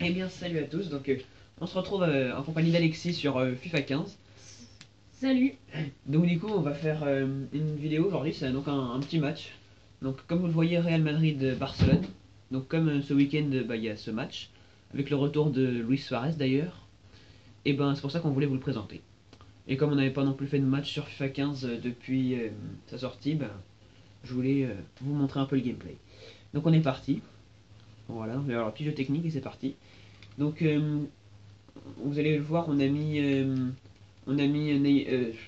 Eh bien, salut à tous. On se retrouve en compagnie d'Alexis sur FIFA 15. Salut. Donc, du coup, on va faire une vidéo aujourd'hui. C'est donc un petit match. Donc, comme vous le voyez, Real Madrid-Barcelone. Donc, comme ce week-end, il y a ce match avec le retour de Luis Suarez d'ailleurs. Et ben, c'est pour ça qu'on voulait vous le présenter. Et comme on n'avait pas non plus fait de match sur FIFA 15 depuis sa sortie, je voulais vous montrer un peu le gameplay. Donc, on est parti. Voilà, on va avoir un petit jeu technique et c'est parti. Donc, vous allez le voir, on a mis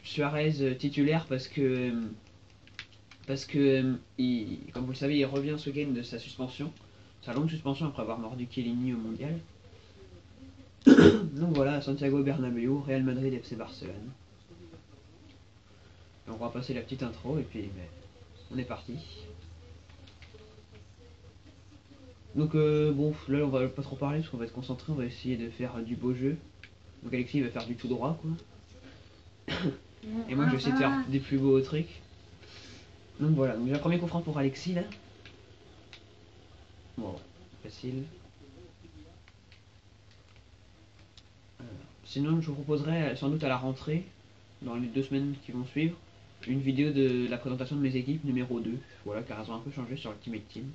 Suarez titulaire parce que comme vous le savez, il revient ce week-end de sa suspension, sa longue suspension après avoir mordu Chiellini au mondial. Donc voilà, Santiago Bernabéu, Real Madrid FC Barcelone. On va passer la petite intro et puis on est parti. Donc bon, là on va pas trop parler parce qu'on va être concentré, on va essayer de faire du beau jeu. Donc Alexis va faire du tout droit quoi. Et moi je vais essayer de faire des plus beaux trucs. Donc voilà, donc j'ai un premier coup franc pour Alexis là. Bon, facile. Sinon, je vous proposerai sans doute à la rentrée, dans les 2 semaines qui vont suivre, une vidéo de la présentation de mes équipes numéro 2. Voilà, car elles ont un peu changé sur Ultimate Team.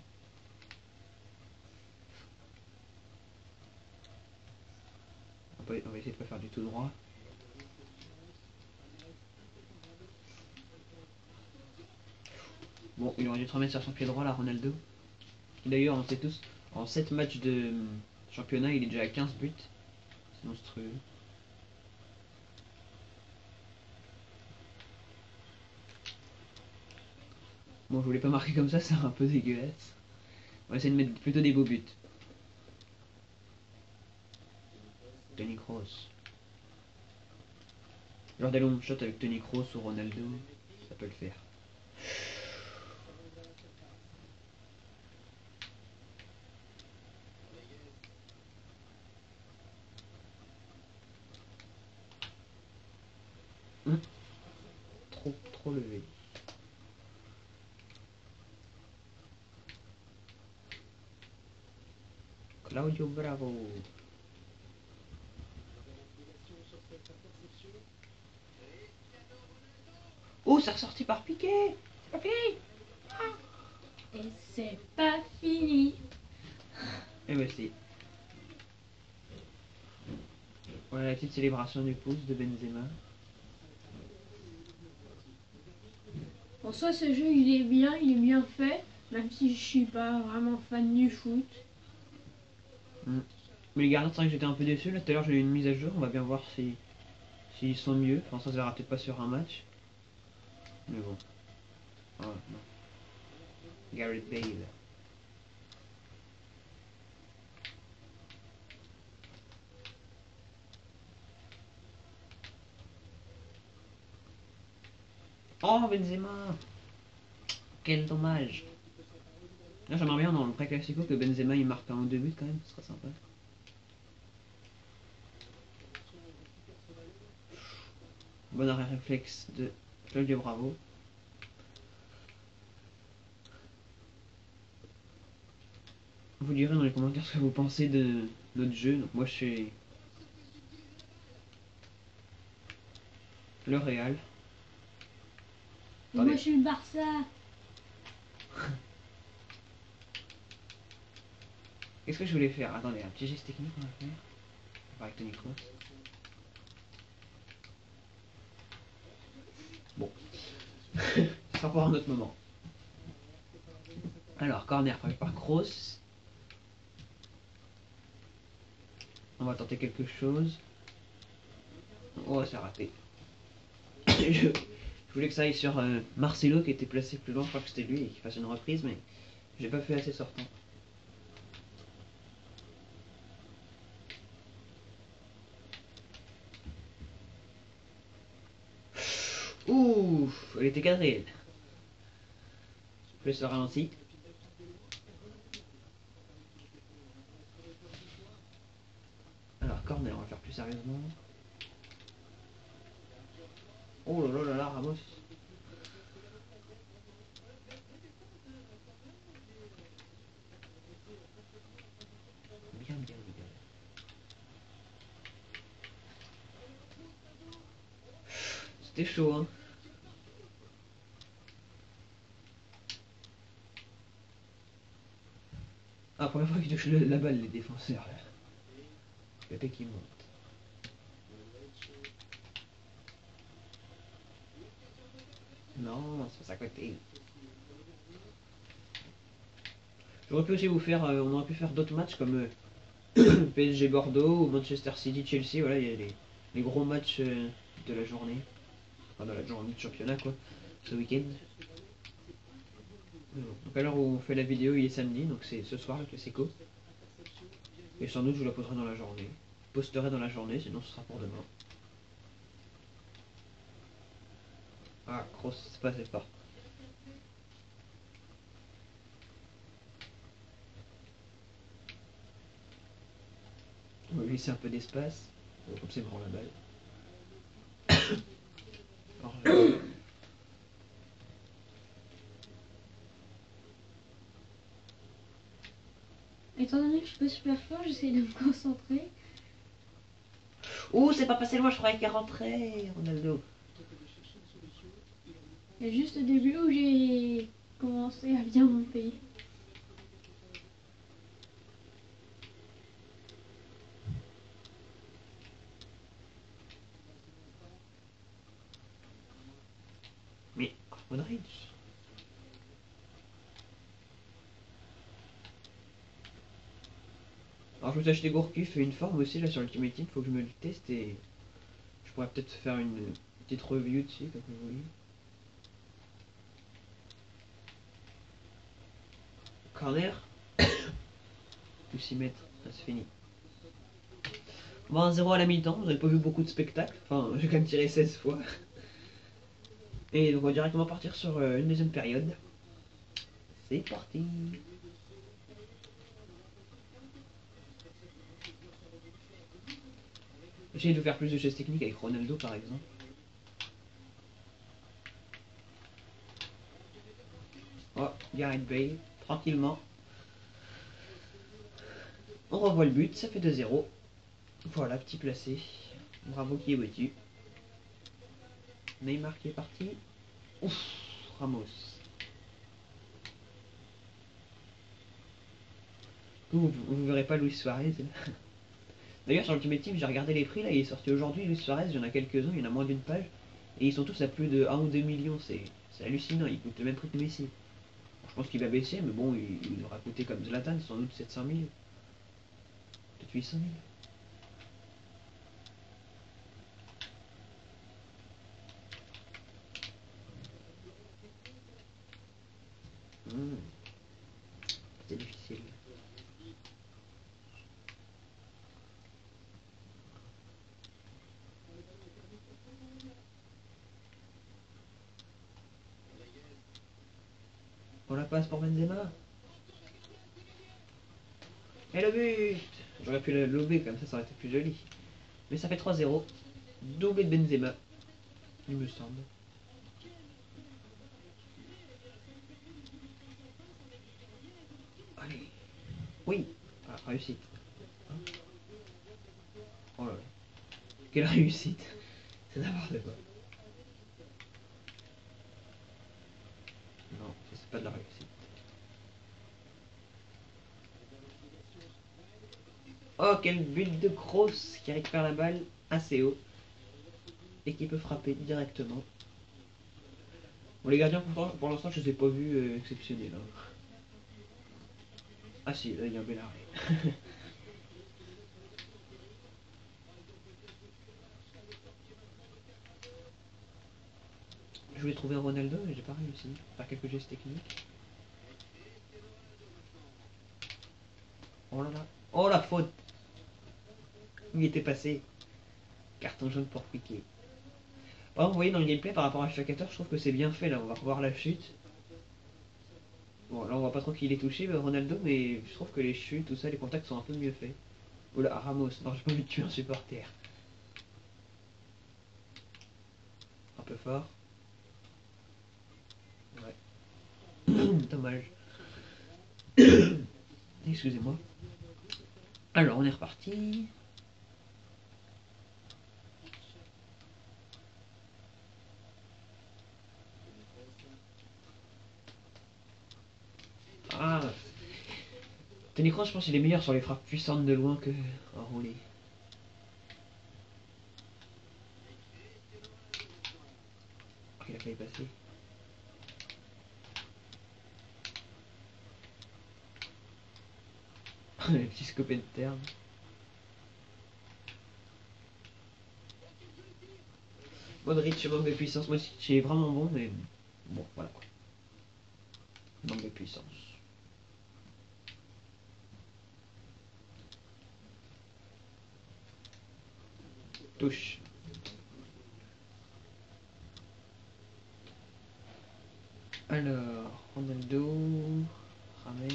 On va essayer de pas faire du tout droit. Bon, il aurait dû se remettre sur son pied droit là, Ronaldo. D'ailleurs, on sait tous, en 7 matchs de championnat, il est déjà à 15 buts. C'est monstrueux. Bon, je voulais pas marquer comme ça, c'est un peu dégueulasse. On va essayer de mettre plutôt des beaux buts. Toni Kroos. Genre des longs shots avec Toni Kroos ou Ronaldo, ça peut le faire. Trop levé. Claudio Bravo. Oh, c'est ressorti par Piqué. C'est pas fini. Et c'est pas fini. Et bah si. Voilà la petite célébration du pouce de Benzema. En soi, ce jeu, il est bien fait, même si je suis pas vraiment fan du foot. Mais les gardiens, c'est vrai que j'étais un peu déçu. Là, tout à l'heure, j'ai eu une mise à jour. On va bien voir s'ils sont mieux. Enfin, ça se verra peut-être pas sur un match. Mais bon. Oh, non. Gareth Bale. Oh, Benzema. Quel dommage. Là, j'aimerais bien dans le pré-classico que Benzema il marque un ou deux buts quand même. Ce serait sympa. Bon arrêt réflexe de Claudio Bravo. Vous direz dans les commentaires ce que vous pensez de notre jeu. Donc moi je suis le Real. Et moi, je suis le Barça. Qu'est-ce que je voulais faire? Attendez, un petit geste technique on va faire. Avec Toni Kroos. Bon. Ça sera pour un autre moment. Alors, corner prévu par Kroos. On va tenter quelque chose. Oh, c'est raté. je voulais que ça aille sur Marcelo qui était placé plus loin. Je crois que c'était lui et qu'il fasse une reprise, mais j'ai pas fait assez sortant. Ouh, elle était cadrée. Je laisse le ralenti. Alors, corner, on va faire plus sérieusement. Oh là là là là, Ramos. Bien, bien, bien. C'était chaud, hein. Ah, première fois qu'ils touchent la balle, les défenseurs, là. Pépé qui monte. Non, c'est à côté. J'aurais pu aussi vous faire, on aurait pu faire d'autres matchs comme PSG Bordeaux ou Manchester City Chelsea. Voilà, il y a les gros matchs de la journée. Enfin, de la journée de championnat, quoi, ce week-end. Donc à l'heure où on fait la vidéo, il est samedi, donc c'est ce soir le Classico. Et sans doute je vous la posterai dans la journée. Je posterai dans la journée, sinon ce sera pour demain. Ah, grosse, c'est pas assez fort. On va lui laisser un peu d'espace. Comme c'est grand la balle. Alors, Étant donné que je suis pas super fort, j'essaie de me concentrer. oh, c'est pas passé loin, je croyais qu'elle rentrait, Ronaldo. Il y a juste au début où j'ai commencé à bien monter. Mais, Modric. Alors je me suis acheté Gourcuff et une forme aussi là sur Ultimate Team, faut que je me le teste et je pourrais peut-être faire une petite review dessus comme vous voulez. Corner. Tout s'y mettre, ah, c'est fini. Bon, 1-0 à la mi-temps, vous n'avez pas vu beaucoup de spectacles, enfin j'ai quand même tiré 16 fois. Et donc on va directement partir sur une deuxième période. C'est parti. J'essaie de faire plus de gestes techniques avec Ronaldo par exemple. Oh, Gareth Bale, tranquillement. On revoit le but, ça fait 2-0. Voilà, petit placé. Bravo qui est battu. Neymar qui est parti. Ouf, Ramos. Vous verrez pas Luis Suarez. D'ailleurs sur Ultimate Team, j'ai regardé les prix là, il est sorti aujourd'hui Luis Suarez, il y en a quelques-uns, il y en a moins d'une page. Et ils sont tous à plus de 1 ou 2 millions, c'est hallucinant, il coûte le même prix que Messi. Bon, je pense qu'il va baisser, mais bon, il aura coûté comme Zlatan, sans doute 700 000. Peut-être 800 000. C'est difficile. On la passe pour Benzema. Et le but. J'aurais pu le lober comme ça aurait été plus joli. Mais ça fait 3-0. Doublé de Benzema, il me semble. Allez. Oui. Ah, réussite. Oh là là. Quelle réussite. C'est n'importe quoi. Non, ça c'est pas de la réussite. Oh, quel but de Kroos qui récupère la balle assez haut et qui peut frapper directement. Bon, les gardiens, pour l'instant, je les ai pas vus exceptionnels. Hein. Ah si, là, il y a un bel arrêt. Je voulais trouver un Ronaldo, mais j'ai pas réussi. Faire quelques gestes techniques. Oh là là. Oh la faute. Il était passé. Carton jaune pour Piqué. Par exemple, vous voyez dans le gameplay par rapport à FIFA 14, je trouve que c'est bien fait là. On va revoir la chute. Bon, là on voit pas trop qu'il est touché, Ronaldo, mais je trouve que les chutes, tout ça, les contacts sont un peu mieux faits. Oula, Ramos. Non, j'ai pas envie de tuer un supporter. Un peu fort. Ouais. Dommage. Excusez-moi. Alors, on est reparti. Toni Kroos, je pense qu'il est meilleur sur les frappes puissantes de loin que enroulées. Oh, il a failli passer. Le petit scopé de terme. Modric manque de puissance. Modric est vraiment bon, mais bon, voilà quoi. Manque de puissance. Touche. Alors, Ronaldo, Rames,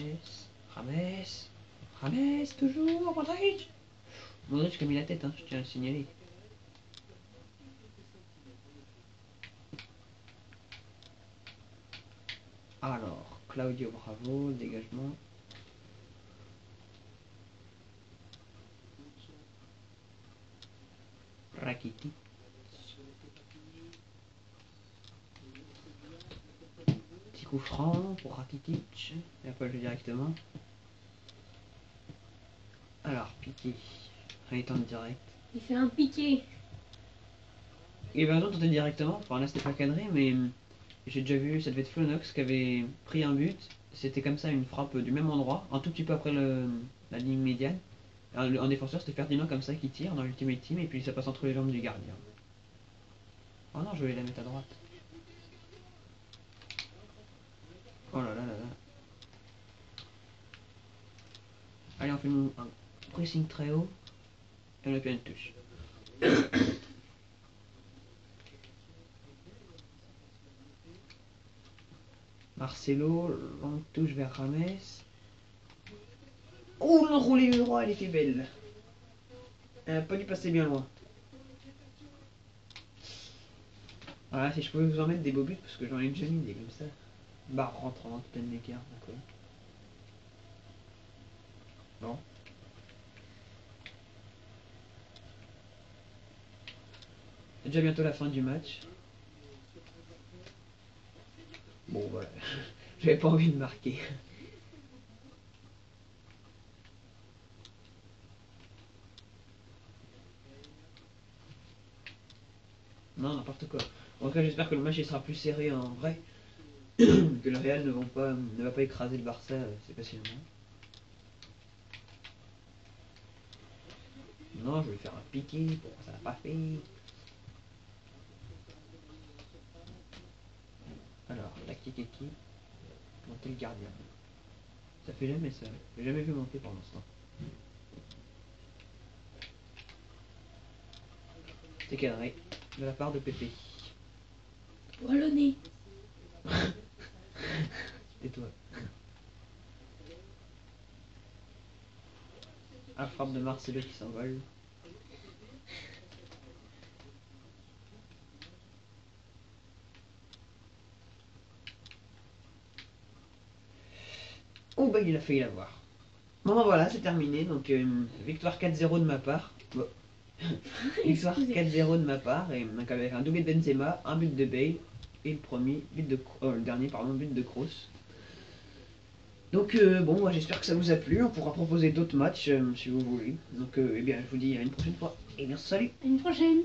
toujours, Modric. Modric qui a mis la tête, hein, je tiens à le signaler. Alors, Claudio Bravo, dégagement. Rakitic. Petit coup franc pour Rakitic. Et après, je directement. Alors, Piqué. Il tente direct. Il fait un piqué. Il avait raison de tenter directement. Enfin, là, c'était pas cadré, mais j'ai déjà vu, ça devait être Flonox qui avait pris un but. C'était comme ça, une frappe du même endroit, un tout petit peu après la ligne médiane. Un défenseur, c'était Ferdinand comme ça qui tire dans l'Ultimate Team et puis ça passe entre les jambes du gardien. Oh non, je voulais la mettre à droite. Oh là là là là. Allez, on fait un pressing très haut et on a bien une touche. Marcelo, longue touche vers Rames. Oh, l'enroulée du droit, elle était belle. Elle n'a pas dû passer bien loin. Voilà, si je pouvais vous en mettre des beaux buts, parce que j'en ai déjà mis des comme ça. Barre rentre en pleine d'écart, d'accord. Non. C'est déjà bientôt la fin du match. Bon, voilà. J'avais pas envie de marquer. Non, n'importe quoi. En tout cas, j'espère que le match il sera plus serré en vrai. Que le Real ne va pas écraser le Barça c'est facilement. Non, je vais faire un piqué, pourquoi ça l'a pas fait. Alors, la Kikiki, monter le gardien. Ça fait jamais ça, j'ai jamais vu monter pour l'instant. C'est cadré, de la part de Pépé. Wallonné. Et toi. Un frappe de Marcelo qui s'envole. Oh bah il a failli l'avoir. Bon bah, voilà, c'est terminé, donc victoire 4-0 de ma part. Bon. Victoire 4-0 de ma part, et donc avec un doublé de Benzema, un but de Bale, et le dernier pardon, but de Kroos. Donc bon, moi j'espère que ça vous a plu, on pourra proposer d'autres matchs si vous voulez. Donc eh bien je vous dis à une prochaine fois, et bien salut. À une prochaine.